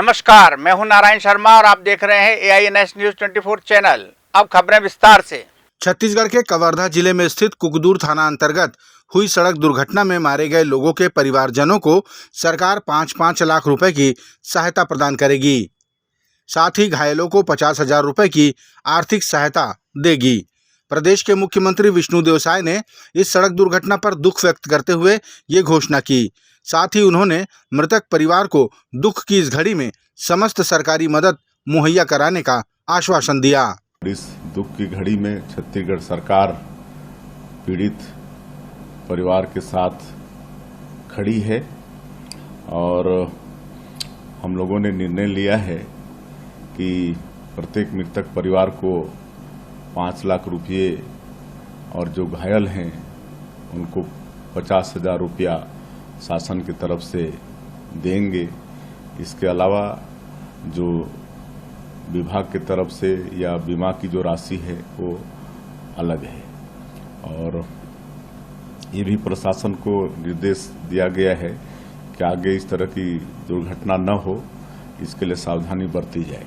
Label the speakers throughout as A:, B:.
A: नमस्कार, मैं हूं नारायण शर्मा और आप देख रहे हैं AINS न्यूज 24 चैनल। अब खबरें विस्तार से।
B: छत्तीसगढ़ के कवर्धा जिले में स्थित कुकदूर थाना अंतर्गत हुई सड़क दुर्घटना में मारे गए लोगों के परिवारजनों को सरकार 5-5 लाख रुपए की सहायता प्रदान करेगी। साथ ही घायलों को 50,000 रुपए की आर्थिक सहायता देगी। प्रदेश के मुख्यमंत्री विष्णुदेव साय ने इस सड़क दुर्घटना पर दुख व्यक्त करते हुए ये घोषणा की। साथ ही उन्होंने मृतक परिवार को दुख की इस घड़ी में समस्त सरकारी मदद मुहैया कराने का आश्वासन दिया।
C: इस दुख की घड़ी में छत्तीसगढ़ सरकार पीड़ित परिवार के साथ खड़ी है और हम लोगों ने निर्णय लिया है कि प्रत्येक मृतक परिवार को 5 लाख रुपये और जो घायल हैं उनको 50,000 रुपया शासन की तरफ से देंगे। इसके अलावा जो विभाग की तरफ से या बीमा की जो राशि है वो अलग है और ये भी प्रशासन को निर्देश दिया गया है कि आगे इस तरह की दुर्घटना न हो, इसके लिए सावधानी बरती जाए।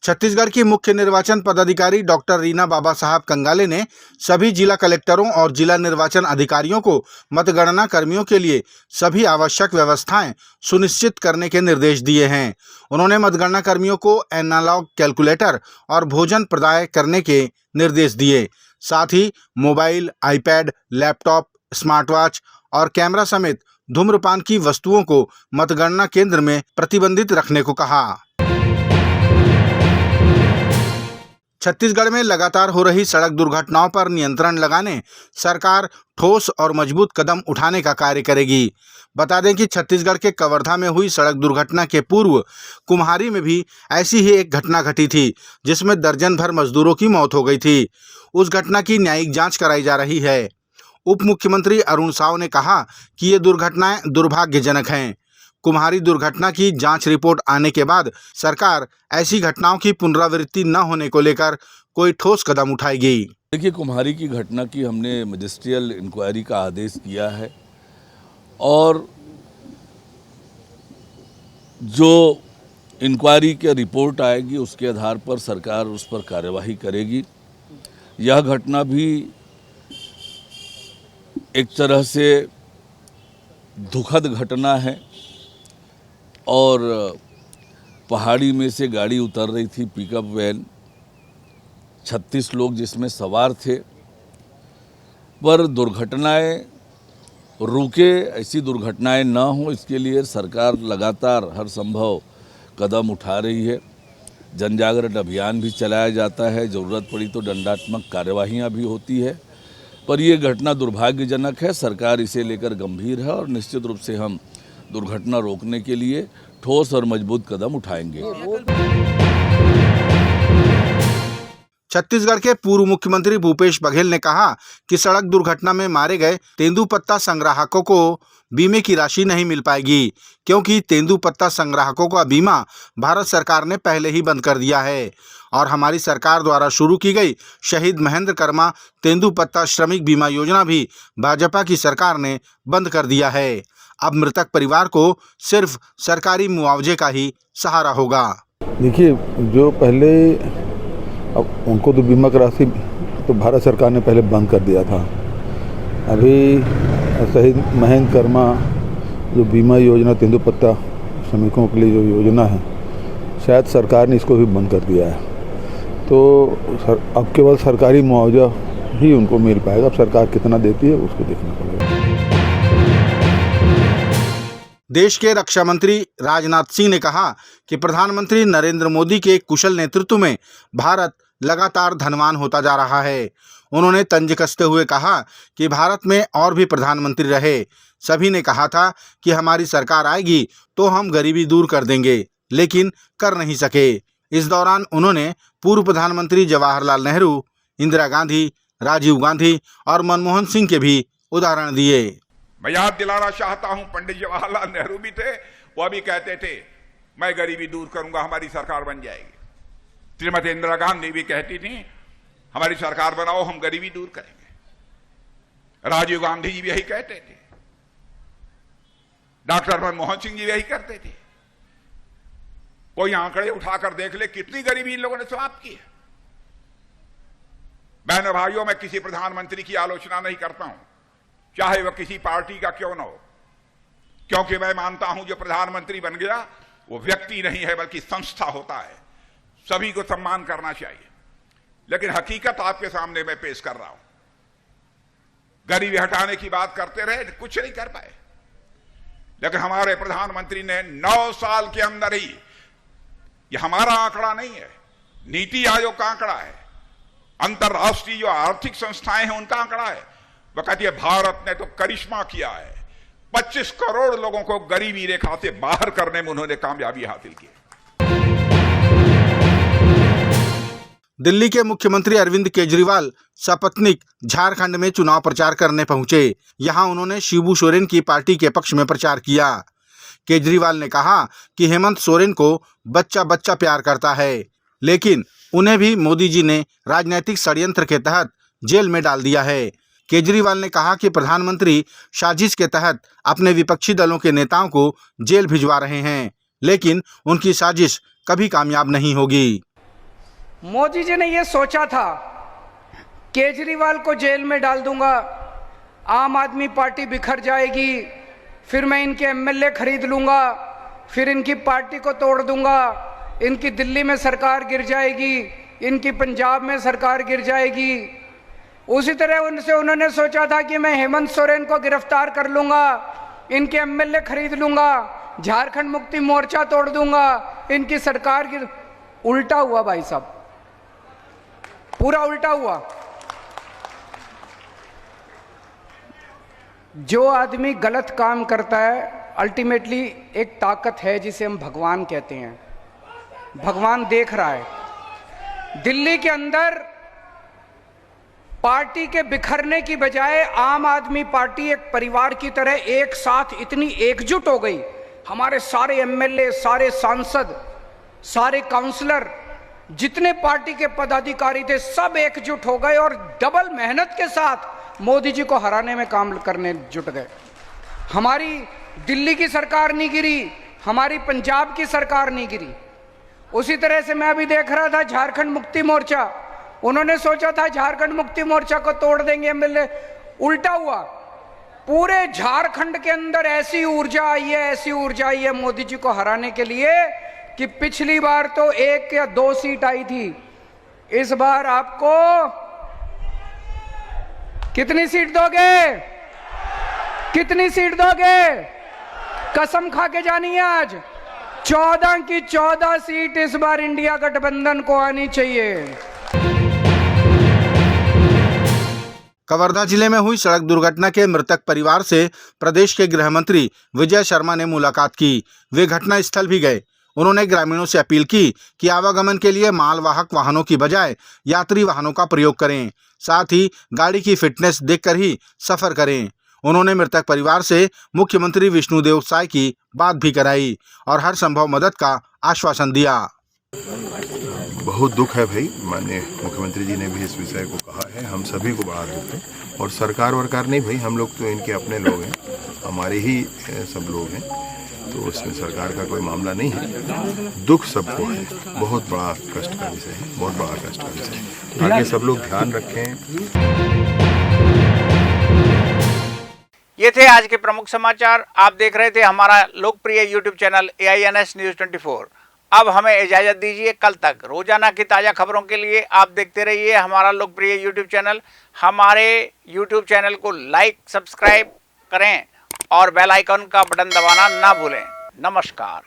B: छत्तीसगढ़ की मुख्य निर्वाचन पदाधिकारी डॉक्टर रीना बाबा साहब कंगाले ने सभी जिला कलेक्टरों और जिला निर्वाचन अधिकारियों को मतगणना कर्मियों के लिए सभी आवश्यक व्यवस्थाएं सुनिश्चित करने के निर्देश दिए हैं। उन्होंने मतगणना कर्मियों को एनालॉग कैलकुलेटर और भोजन प्रदाय करने के निर्देश दिए। साथ ही mobile, iPad, laptop, smart watch और कैमरा समेत धूम्रपान की वस्तुओं को मतगणना केंद्र में प्रतिबंधित रखने को कहा। छत्तीसगढ़ में लगातार हो रही सड़क दुर्घटनाओं पर नियंत्रण लगाने सरकार ठोस और मजबूत कदम उठाने का कार्य करेगी। बता दें कि छत्तीसगढ़ के कवर्धा में हुई सड़क दुर्घटना के पूर्व कुम्हारी में भी ऐसी ही एक घटना घटी थी, जिसमें दर्जन भर मजदूरों की मौत हो गई थी। उस घटना की न्यायिक जांच कराई जा रही है। उप मुख्यमंत्री अरुण साव ने कहा कि ये दुर्घटनाएं दुर्भाग्यजनक हैं। कुम्हारी दुर्घटना की जांच रिपोर्ट आने के बाद सरकार ऐसी घटनाओं की पुनरावृत्ति न होने को लेकर कोई ठोस कदम उठाएगी।
D: देखिए, कुम्हारी की घटना की हमने मजिस्ट्रियल इंक्वायरी का आदेश किया है और जो इंक्वायरी की रिपोर्ट आएगी उसके आधार पर सरकार उस पर कार्यवाही करेगी। यह घटना भी एक तरह से दुखद घटना है और पहाड़ी में से गाड़ी उतर रही थी, पिकअप वैन, 36 लोग जिसमें सवार थे, पर दुर्घटनाएं रुके, ऐसी दुर्घटनाएं ना हो इसके लिए सरकार लगातार हर संभव कदम उठा रही है। जन जागरण अभियान भी चलाया जाता है, ज़रूरत पड़ी तो दंडात्मक कार्यवाहियां भी होती है, पर यह घटना दुर्भाग्यजनक है। सरकार इसे लेकर गंभीर है और निश्चित रूप से हम दुर्घटना रोकने के लिए ठोस और मजबूत कदम उठाएंगे।
B: छत्तीसगढ़ के पूर्व मुख्यमंत्री भूपेश बघेल ने कहा कि सड़क दुर्घटना में मारे गए तेंदूपत्ता संग्राहकों को बीमे की राशि नहीं मिल पाएगी, क्योंकि तेंदूपत्ता संग्राहकों का बीमा भारत सरकार ने पहले ही बंद कर दिया है और हमारी सरकार द्वारा शुरू की गई शहीद महेंद्र कर्मा तेंदूपत्ता श्रमिक बीमा योजना भी भाजपा की सरकार ने बंद कर दिया है। अब मृतक परिवार को सिर्फ सरकारी मुआवजे का ही सहारा होगा।
E: देखिए, जो पहले अब उनको तो बीमा की राशि तो भारत सरकार ने पहले बंद कर दिया था। अभी शहीद महेंद्र कर्मा जो बीमा योजना तेंदूपत्ता श्रमिकों के लिए जो योजना है, शायद सरकार ने इसको भी बंद कर दिया है। तो अब केवल सरकारी मुआवजा ही उनको मिल पाएगा। अब सरकार कितना देती है उसको देखना पड़ेगा।
B: देश के रक्षा मंत्री राजनाथ सिंह ने कहा कि प्रधानमंत्री नरेंद्र मोदी के कुशल नेतृत्व में भारत लगातार धनवान होता जा रहा है। उन्होंने तंज कसते हुए कहा कि भारत में और भी प्रधानमंत्री रहे। सभी ने कहा था कि हमारी सरकार आएगी तो हम गरीबी दूर कर देंगे, लेकिन कर नहीं सके। इस दौरान उन्होंने पूर्व प्रधानमंत्री जवाहरलाल नेहरू, इंदिरा गांधी, राजीव गांधी और मनमोहन सिंह के भी उदाहरण दिए।
F: मैं याद दिलाना चाहता हूं, पंडित जवाहरलाल नेहरू भी थे, वह भी कहते थे मैं गरीबी दूर करूंगा, हमारी सरकार बन जाएगी। श्रीमती इंदिरा गांधी भी कहती थी हमारी सरकार बनाओ, हम गरीबी दूर करेंगे। राजीव गांधी जी भी यही कहते थे। डॉक्टर मनमोहन सिंह जी यही करते थे। कोई आंकड़े उठाकर देख ले कितनी गरीबी इन लोगों ने समाप्त की है। बहनों भाइयों, मैं किसी प्रधानमंत्री की आलोचना नहीं करता हूं, चाहे वह किसी पार्टी का क्यों न हो, क्योंकि मैं मानता हूं जो प्रधानमंत्री बन गया वो व्यक्ति नहीं है बल्कि संस्था होता है। सभी को सम्मान करना चाहिए। लेकिन हकीकत आपके सामने मैं पेश कर रहा हूं। गरीबी हटाने की बात करते रहे, कुछ नहीं कर पाए। लेकिन हमारे प्रधानमंत्री ने 9 साल के अंदर ही, ये हमारा आंकड़ा नहीं है, नीति आयोग का आंकड़ा है, अंतरराष्ट्रीय जो आर्थिक संस्थाएं हैं उनका आंकड़ा है, वह कहती है भारत ने तो करिश्मा किया है। 25 करोड़ लोगों को गरीबी रेखा से बाहर करने में उन्होंने कामयाबी हासिल की।
B: दिल्ली के मुख्यमंत्री अरविंद केजरीवाल सपत्नीक झारखंड में चुनाव प्रचार करने पहुंचे। यहां उन्होंने शिबू सोरेन की पार्टी के पक्ष में प्रचार किया। केजरीवाल ने कहा कि हेमंत सोरेन को बच्चा बच्चा प्यार करता है, लेकिन उन्हें भी मोदी जी ने राजनीतिक षड्यंत्र के तहत जेल में डाल दिया है। केजरीवाल ने कहा कि प्रधानमंत्री साजिश के तहत अपने विपक्षी दलों के नेताओं को जेल भिजवा रहे हैं, लेकिन उनकी साजिश कभी कामयाब नहीं होगी।
G: मोदी जी ने यह सोचा था केजरीवाल को जेल में डाल दूंगा, आम आदमी पार्टी बिखर जाएगी, फिर मैं इनके एमएलए खरीद लूंगा, फिर इनकी पार्टी को तोड़ दूंगा, इनकी दिल्ली में सरकार गिर जाएगी, इनकी पंजाब में सरकार गिर जाएगी। उसी तरह उनसे उन्होंने सोचा था कि मैं हेमंत सोरेन को गिरफ्तार कर लूंगा, इनके एमएलए खरीद लूंगा, झारखंड मुक्ति मोर्चा तोड़ दूंगा, इनकी सरकार गिर। उल्टा हुआ भाई साहब, पूरा उल्टा हुआ। जो आदमी गलत काम करता है, अल्टीमेटली एक ताकत है जिसे हम भगवान कहते हैं। भगवान देख रहा है। दिल्ली के अंदर पार्टी के बिखरने की बजाय आम आदमी पार्टी एक परिवार की तरह एक साथ इतनी एकजुट हो गई। हमारे सारे एमएलए, सारे सांसद, सारे काउंसलर, जितने पार्टी के पदाधिकारी थे, सब एकजुट हो गए और डबल मेहनत के साथ मोदी जी को हराने में काम करने जुट गए। हमारी दिल्ली की सरकार नहीं गिरी, हमारी पंजाब की सरकार नहीं गिरी। उसी तरह से मैं अभी देख रहा था झारखंड मुक्ति मोर्चा, उन्होंने सोचा था झारखंड मुक्ति मोर्चा को तोड़ देंगे एमएलए, उल्टा हुआ। पूरे झारखंड के अंदर ऐसी ऊर्जा आई है, ऐसी ऊर्जा आई है मोदी जी को हराने के लिए कि पिछली बार तो 1 या 2 सीट आई थी, इस बार आपको कितनी सीट दोगे? कितनी सीट दोगे? कसम खा के जानिए आज 14 की 14 सीट इस बार इंडिया गठबंधन को आनी चाहिए।
B: कवर्धा जिले में हुई सड़क दुर्घटना के मृतक परिवार से प्रदेश के गृह मंत्री विजय शर्मा ने मुलाकात की। वे घटना स्थल भी गए। उन्होंने ग्रामीणों से अपील की कि आवागमन के लिए मालवाहक वाहनों की बजाय यात्री वाहनों का प्रयोग करें, साथ ही गाड़ी की फिटनेस देखकर ही सफर करें। उन्होंने मृतक परिवार से मुख्यमंत्री विष्णुदेव साय की बात भी कराई और हर संभव मदद का आश्वासन दिया।
H: बहुत दुख है भाई, माननीय मुख्यमंत्री जी ने भी इस विषय को कहा है, हम सभी को बड़ा दुख है। और सरकार वरकार नहीं भाई, हम लोग तो इनके अपने लोग हैं, हमारे ही सब लोग हैं, तो इसमें सरकार का कोई मामला नहीं है। दुख सबको है, बहुत बड़ा कष्ट का विषय है, बहुत बड़ा कष्ट का विषय है। आगे सब लोग ध्यान रखें।
A: ये थे आज के प्रमुख समाचार। आप देख रहे थे हमारा लोकप्रिय यूट्यूब चैनल AINS News 24। अब हमें इजाजत दीजिए। कल तक रोजाना की ताज़ा खबरों के लिए आप देखते रहिए हमारा लोकप्रिय यूट्यूब चैनल। हमारे यूट्यूब चैनल को लाइक, सब्सक्राइब करें और बेल आइकन का बटन दबाना ना भूलें। नमस्कार।